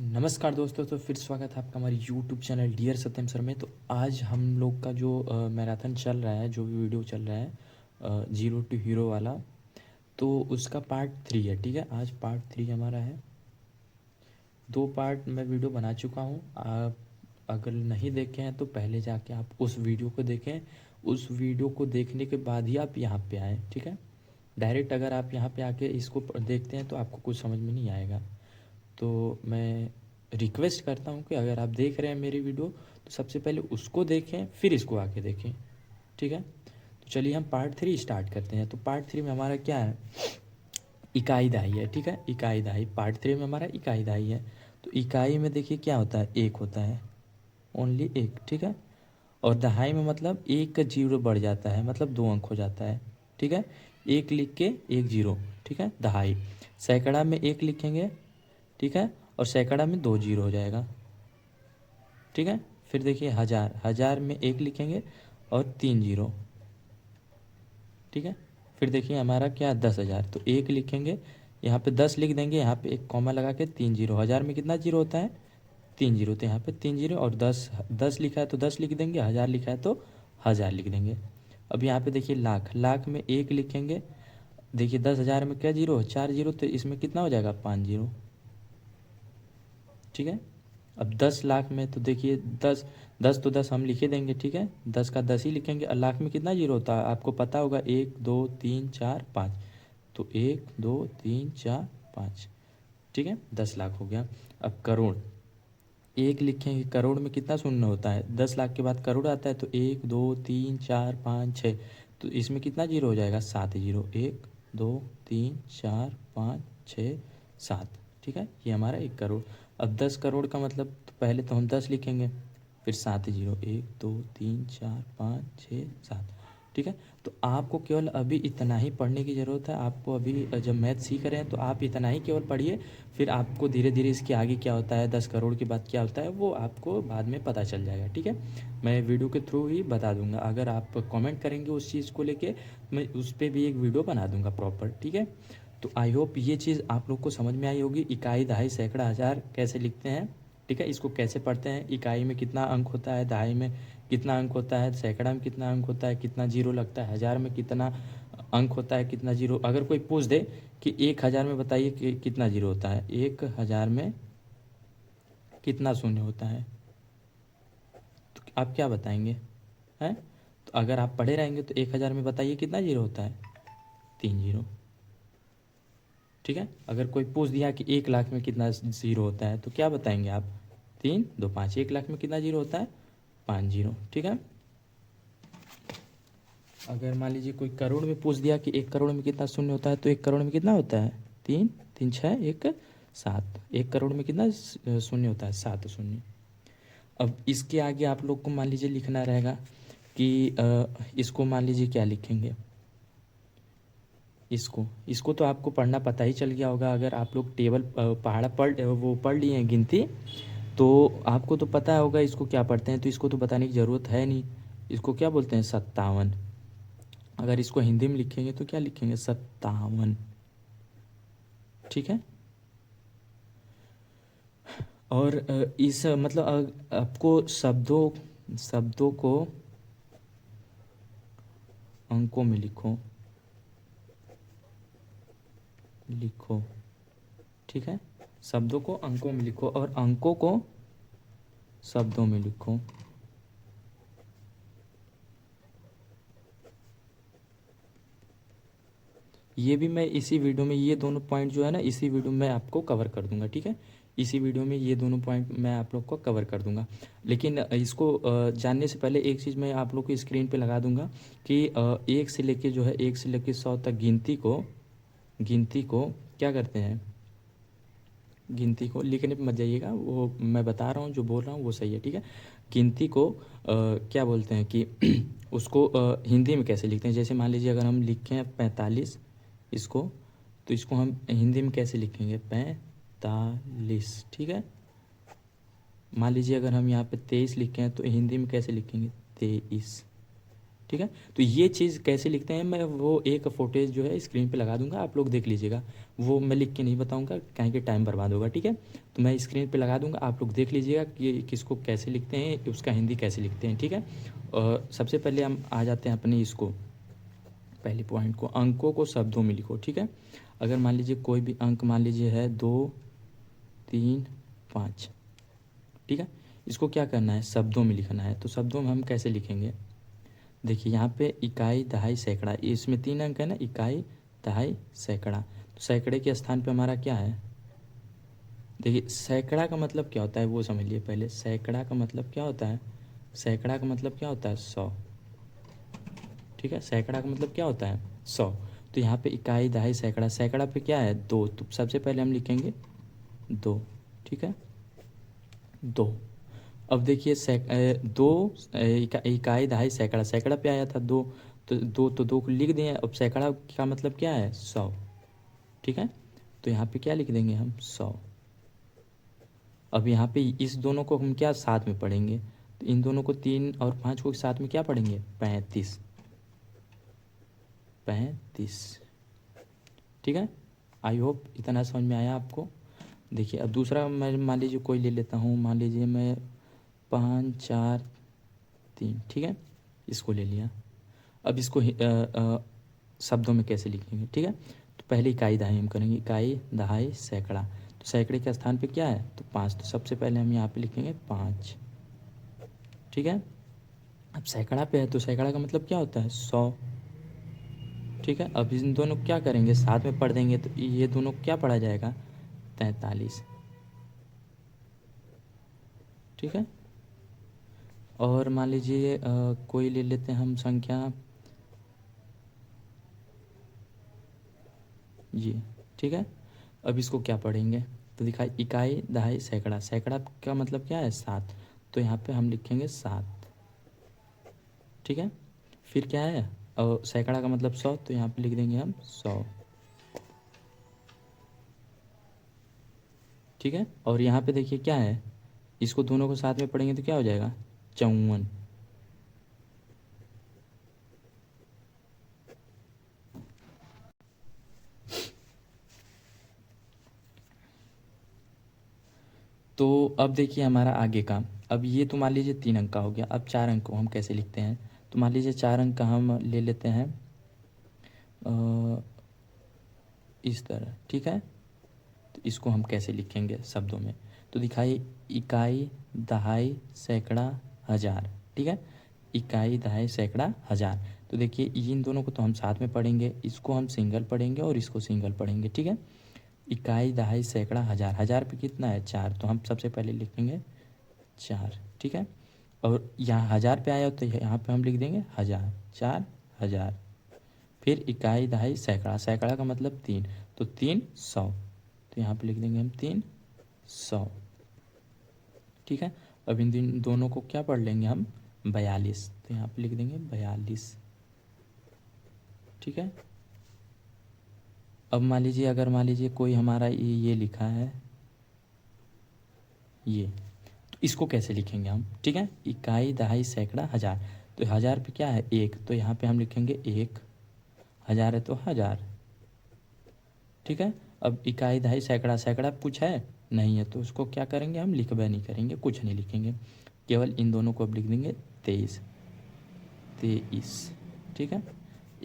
नमस्कार दोस्तों। तो फिर स्वागत है आपका हमारे यूट्यूब चैनल डियर सत्यम सर में। तो आज हम लोग का जो मैराथन चल रहा है, जो भी वीडियो चल रहा है जीरो टू हीरो वाला, तो उसका पार्ट 3 है। ठीक है, आज पार्ट 3 हमारा है। 2 पार्ट मैं वीडियो बना चुका हूँ। आप अगर नहीं देखे हैं तो पहले जाके आप उस वीडियो को देखें। उस वीडियो को देखने के बाद ही आप यहाँ पे आएँ। ठीक है, डायरेक्ट अगर आप यहाँ पे आके इसको देखते हैं तो आपको कुछ समझ में नहीं आएगा। तो मैं रिक्वेस्ट करता हूँ कि अगर आप देख रहे हैं मेरी वीडियो तो सबसे पहले उसको देखें, फिर इसको आके देखें। ठीक है, तो चलिए हम पार्ट 3 स्टार्ट करते हैं। तो पार्ट 3 में हमारा क्या है, इकाई दहाई है। ठीक है, इकाई दहाई पार्ट 3 में हमारा इकाई दहाई है। तो इकाई में देखिए क्या होता है, एक होता है, ओनली एक। ठीक है, और दहाई में मतलब एक का जीरो बढ़ जाता है, मतलब 2 अंक हो जाता है। ठीक है, एक लिख के एक जीरो। ठीक है, दहाई। सैकड़ा में एक लिखेंगे, ठीक है, और सैकड़ा में 2 जीरो हो जाएगा। ठीक है, फिर देखिए हज़ार, हज़ार में एक लिखेंगे और 3 जीरो। ठीक है, फिर देखिए हमारा क्या, 10,000, तो एक लिखेंगे, यहाँ पे 10 लिख देंगे, यहाँ पे एक कॉमा लगा के 3 जीरो। हज़ार में कितना जीरो होता है, 3 जीरो, तो यहाँ पे 3 जीरो। और 10, 10 लिखा है तो 10 लिख देंगे, हज़ार लिखा है तो हज़ार लिख देंगे। अब यहाँ पे देखिए लाख, लाख में एक लिखेंगे। देखिए 10,000 में क्या जीरो, 4 जीरो, तो इसमें कितना हो जाएगा, 5 जीरो। ठीक है, अब 10 लाख में तो देखिए 10, 10 तो 10 हम लिखे देंगे। ठीक है, 10 का 10 ही लिखेंगे। और लाख में कितना जीरो होता है आपको पता होगा, 1 2 3 4 5, तो 1 2 3 4 5। ठीक है, 10 लाख हो गया। अब करोड़, एक लिखेंगे, करोड़ में कितना शून्य होता है, 10 लाख के बाद करोड़ आता है, तो 1 2 3 4 5 6, तो इसमें कितना जीरो हो जाएगा, 7 जीरो। 1 2 3 4 5 6 7। ठीक है, ये हमारा 1 करोड़। अब 10 करोड़ का मतलब, तो पहले तो हम 10 लिखेंगे, फिर 7 जीरो, 1 2 3 4 5 6 7। ठीक है, तो आपको केवल अभी इतना ही पढ़ने की ज़रूरत है। आपको अभी जब मैथ सीख रहे हैं तो आप इतना ही केवल पढ़िए, फिर आपको धीरे धीरे इसके आगे क्या होता है, 10 करोड़ के बाद क्या होता है, वो आपको बाद में पता चल जाएगा। ठीक है, मैं वीडियो के थ्रू ही बता दूंगा। अगर आप कमेंट करेंगे उस चीज़ को लेके, मैं उस पर भी एक वीडियो बना दूंगा प्रॉपर। ठीक है, तो आई होप ये चीज़ आप लोग को समझ में आई होगी। इकाई, दहाई, सैकड़ा, हज़ार कैसे लिखते हैं। ठीक है, इसको कैसे पढ़ते हैं, इकाई में कितना अंक होता है, दहाई में कितना अंक होता है, सैकड़ा में कितना अंक होता है, कितना जीरो लगता है, हज़ार में कितना अंक होता है, कितना जीरो। अगर कोई पूछ दे कि 1,000 में बताइए कि कितना जीरो होता है, 1,000 में कितना शून्य होता है, तो आप क्या बताएंगे हैं। तो अगर आप पढ़े रहेंगे तो 1,000 में बताइए कितना जीरो होता है, 3 जीरो। ठीक है, अगर कोई पूछ दिया कि 1 लाख में कितना जीरो होता है, तो क्या बताएंगे आप, 3 2 5। 1 लाख में कितना जीरो होता है, 5 जीरो। ठीक है, अगर मान लीजिए कोई करोड़ में पूछ दिया कि 1 करोड़ में कितना शून्य होता है, तो 1 करोड़ में कितना होता है, 3 3 6 1 7। 1 करोड़ में कितना शून्य होता है, 7 शून्य। अब इसके आगे आप लोग को मान लीजिए लिखना रहेगा कि इसको मान लीजिए क्या लिखेंगे, इसको इसको तो आपको पढ़ना पता ही चल गया होगा। अगर आप लोग टेबल पहाड़ा पढ़ लिए हैं गिनती, तो आपको तो पता होगा इसको क्या पढ़ते हैं, तो इसको तो बताने की ज़रूरत है नहीं। इसको क्या बोलते हैं, 57। अगर इसको हिंदी में लिखेंगे तो क्या लिखेंगे, 57। ठीक है, और इस मतलब आपको शब्दों शब्दों को अंकों में लिखो, लिखो। ठीक है, शब्दों को अंकों में लिखो और अंकों को शब्दों में लिखो। ये भी मैं इसी वीडियो में, ये दोनों पॉइंट जो है ना, इसी वीडियो में आपको कवर कर दूंगा। ठीक है, इसी वीडियो में ये दोनों पॉइंट मैं आप लोग को कवर कर दूंगा। लेकिन इसको जानने से पहले एक चीज़ मैं आप लोग को स्क्रीन पे लगा दूंगा कि एक से लेके जो है, 1 से लेके 100 तक गिनती को क्या करते हैं, गिनती को लिखने पे मत जाइएगा, वो मैं बता रहा हूँ, जो बोल रहा हूँ वो सही है। ठीक है, गिनती को क्या बोलते हैं कि उसको हिंदी में कैसे लिखते हैं। जैसे मान लीजिए अगर हम लिखें 45 इसको, तो इसको हम हिंदी में कैसे लिखेंगे, 45। ठीक है, मान लीजिए अगर हम यहाँ पे 23 लिखे हैं तो हिंदी में कैसे लिखेंगे, 23। ठीक है। तो ये चीज़ कैसे लिखते हैं, मैं वो एक फुटेज जो है स्क्रीन पे लगा दूंगा, आप लोग देख लीजिएगा। वो मैं लिख के नहीं बताऊंगा, कहीं के टाइम बर्बाद होगा, ठीक है। तो मैं स्क्रीन पे लगा दूंगा, आप लोग देख लीजिएगा कि किसको कैसे लिखते हैं, उसका हिंदी कैसे लिखते हैं, ठीक है। और सबसे पहले हम आ जाते हैं अपने इसको पहले पॉइंट को, अंकों को शब्दों में लिखो, ठीक है। अगर मान लीजिए कोई भी अंक मान लीजिए है 2, 3, 5, ठीक है। इसको क्या करना है, शब्दों में लिखना है। तो शब्दों में हम कैसे लिखेंगे, देखिए यहाँ पे इकाई, दहाई, सैकड़ा, इसमें 3 अंक है ना, इकाई, दहाई, सैकड़ा। तो सैकड़े के स्थान पे हमारा क्या है, देखिए सैकड़ा का मतलब क्या होता है वो समझ लिए पहले। सैकड़ा का मतलब क्या होता है, सैकड़ा का मतलब क्या होता है 100, ठीक है। सैकड़ा का मतलब क्या होता है 100। तो यहाँ पे इकाई, दहाई, सैकड़ा, सैकड़ा पे क्या है 2, तो सबसे पहले हम लिखेंगे 2, ठीक है, 2। अब देखिए दो, इकाई, दहाई, सैकड़ा, सैकड़ा पे आया था 2, तो 2 तो 2 को लिख दिए। अब सैकड़ा का मतलब क्या है 100, ठीक है। तो यहाँ पे क्या लिख देंगे हम 100। अब यहाँ पे इस दोनों को हम क्या साथ में पढ़ेंगे, तो इन दोनों को 3 और 5 को साथ में क्या पढ़ेंगे 35, 35, ठीक है। आई होप इतना समझ में आया आपको। देखिए अब दूसरा मैं मान लीजिए कोई ले लेता हूँ, मान लीजिए मैं 5, 4, 3, ठीक है, इसको ले लिया। अब इसको शब्दों में कैसे लिखेंगे, ठीक है। तो पहले इकाई दहाई हम करेंगे, इकाई, दहाई, सैकड़ा। तो सैकड़े के स्थान पे क्या है तो 5, तो सबसे पहले हम यहाँ पे लिखेंगे 5, ठीक है। अब सैकड़ा पे है तो सैकड़ा का मतलब क्या होता है 100, ठीक है। अब इन दोनों को क्या करेंगे साथ में पढ़ देंगे, तो ये दोनों क्या पढ़ा जाएगा 43, ठीक है। और मान लीजिए कोई ले लेते हैं हम संख्या ये, ठीक है। अब इसको क्या पढ़ेंगे, तो दिखाई इकाई, दहाई, सैकड़ा, सैकड़ा का मतलब क्या है 7, तो यहाँ पे हम लिखेंगे 7, ठीक है। फिर क्या है और सैकड़ा का मतलब 100, तो यहाँ पे लिख देंगे हम 100, ठीक है। और यहाँ पे देखिए क्या है, इसको दोनों को साथ में पढ़ेंगे तो क्या हो जाएगा 54, तो अब देखिए हमारा आगे का, अब ये तो मान लीजिए 3 अंक का हो गया। अब 4 अंक को हम कैसे लिखते हैं, तो मान लीजिए 4 अंक का हम ले लेते हैं इस तरह, ठीक है। तो इसको हम कैसे लिखेंगे शब्दों में, तो दिखाई इकाई, दहाई, सैकड़ा, हज़ार, ठीक है। इकाई, दहाई, सैकड़ा, हज़ार। तो देखिए इन दोनों को तो हम साथ में पढ़ेंगे, इसको हम सिंगल पढ़ेंगे और इसको सिंगल पढ़ेंगे, ठीक है। इकाई, दहाई, सैकड़ा, हज़ार, हज़ार पे कितना है 4, तो हम सबसे पहले लिखेंगे 4, ठीक है। और यहाँ हज़ार पे आया तो यहाँ पे हम लिख देंगे 1000, 4000। फिर इकाई, दहाई, सैकड़ा, सैकड़ा का मतलब 3, तो 300, तो यहाँ पे लिख देंगे हम 300, ठीक है। अब इन दोनों को क्या पढ़ लेंगे हम 42, तो यहाँ पे लिख देंगे 42, ठीक है। अब मान लीजिए अगर मान लीजिए कोई हमारा ये लिखा है ये, तो इसको कैसे लिखेंगे हम, ठीक है। इकाई, दहाई, सैकड़ा, हज़ार। तो हज़ार पे क्या है 1, तो यहाँ पे हम लिखेंगे 1, हज़ार है तो 1000, ठीक है। अब इकाई, दहाई, सैकड़ा, सैकड़ा कुछ है नहीं है, तो उसको क्या करेंगे हम लिखबे नहीं करेंगे, कुछ नहीं लिखेंगे, केवल इन दोनों को अब लिख देंगे 23, 23, ठीक है।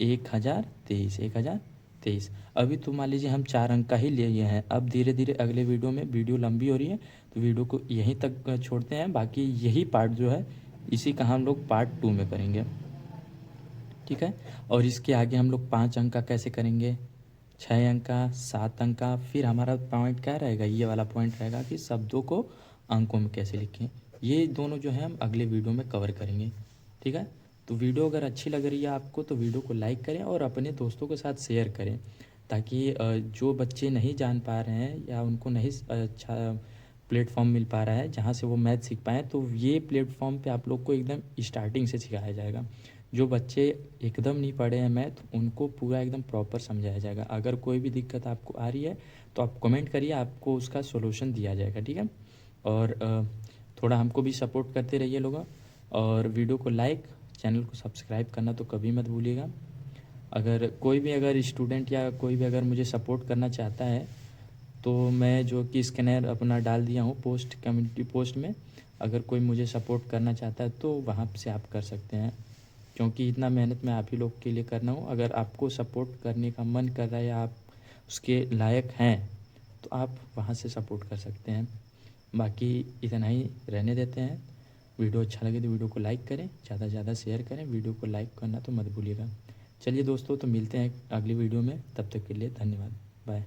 1023, 1023। अभी तो मान लीजिए हम 4 अंक का ही लिए हैं। अब धीरे धीरे अगले वीडियो में, वीडियो लंबी हो रही है तो वीडियो को यहीं तक छोड़ते हैं, बाकी यही पार्ट जो है इसी का हम लोग पार्ट 2 में करेंगे, ठीक है। और इसके आगे हम लोग 5 अंक का कैसे करेंगे, 6 अंक का, 7 अंक का। फिर हमारा पॉइंट क्या रहेगा, ये वाला पॉइंट रहेगा कि शब्दों को अंकों में कैसे लिखें। ये दोनों जो है हम अगले वीडियो में कवर करेंगे, ठीक है। तो वीडियो अगर अच्छी लग रही है आपको तो वीडियो को लाइक करें और अपने दोस्तों के साथ शेयर करें, ताकि जो बच्चे नहीं जान पा रहे हैं या उनको नहीं अच्छा प्लेटफॉर्म मिल पा रहा है जहाँ से वो मैथ सीख पाएँ, तो ये प्लेटफॉर्म पे आप लोग को एकदम स्टार्टिंग से सिखाया जाएगा। जो बच्चे एकदम नहीं पढ़े हैं मैथ, उनको पूरा एकदम प्रॉपर समझाया जाएगा। अगर कोई भी दिक्कत आपको आ रही है तो आप कमेंट करिए, आपको उसका सॉल्यूशन दिया जाएगा, ठीक है। और थोड़ा हमको भी सपोर्ट करते रहिए लोग, और वीडियो को लाइक, चैनल को सब्सक्राइब करना तो कभी मत भूलिएगा। अगर स्टूडेंट या कोई भी अगर मुझे सपोर्ट करना चाहता है तो मैं जो कि स्कैनर अपना डाल दिया हूँ पोस्ट, कम्युनिटी पोस्ट में, अगर कोई मुझे सपोर्ट करना चाहता है तो वहाँ से आप कर सकते हैं, क्योंकि इतना मेहनत मैं आप ही लोग के लिए कर रहा हूँ। अगर आपको सपोर्ट करने का मन कर रहा है या आप उसके लायक हैं तो आप वहाँ से सपोर्ट कर सकते हैं। बाकी इतना ही रहने देते हैं। वीडियो अच्छा लगे तो वीडियो को लाइक करें, ज़्यादा से ज़्यादा शेयर करें, वीडियो को लाइक करना तो मत भूलिएगा। चलिए दोस्तों, तो मिलते हैं अगली वीडियो में, तब तक के लिए धन्यवाद, बाय।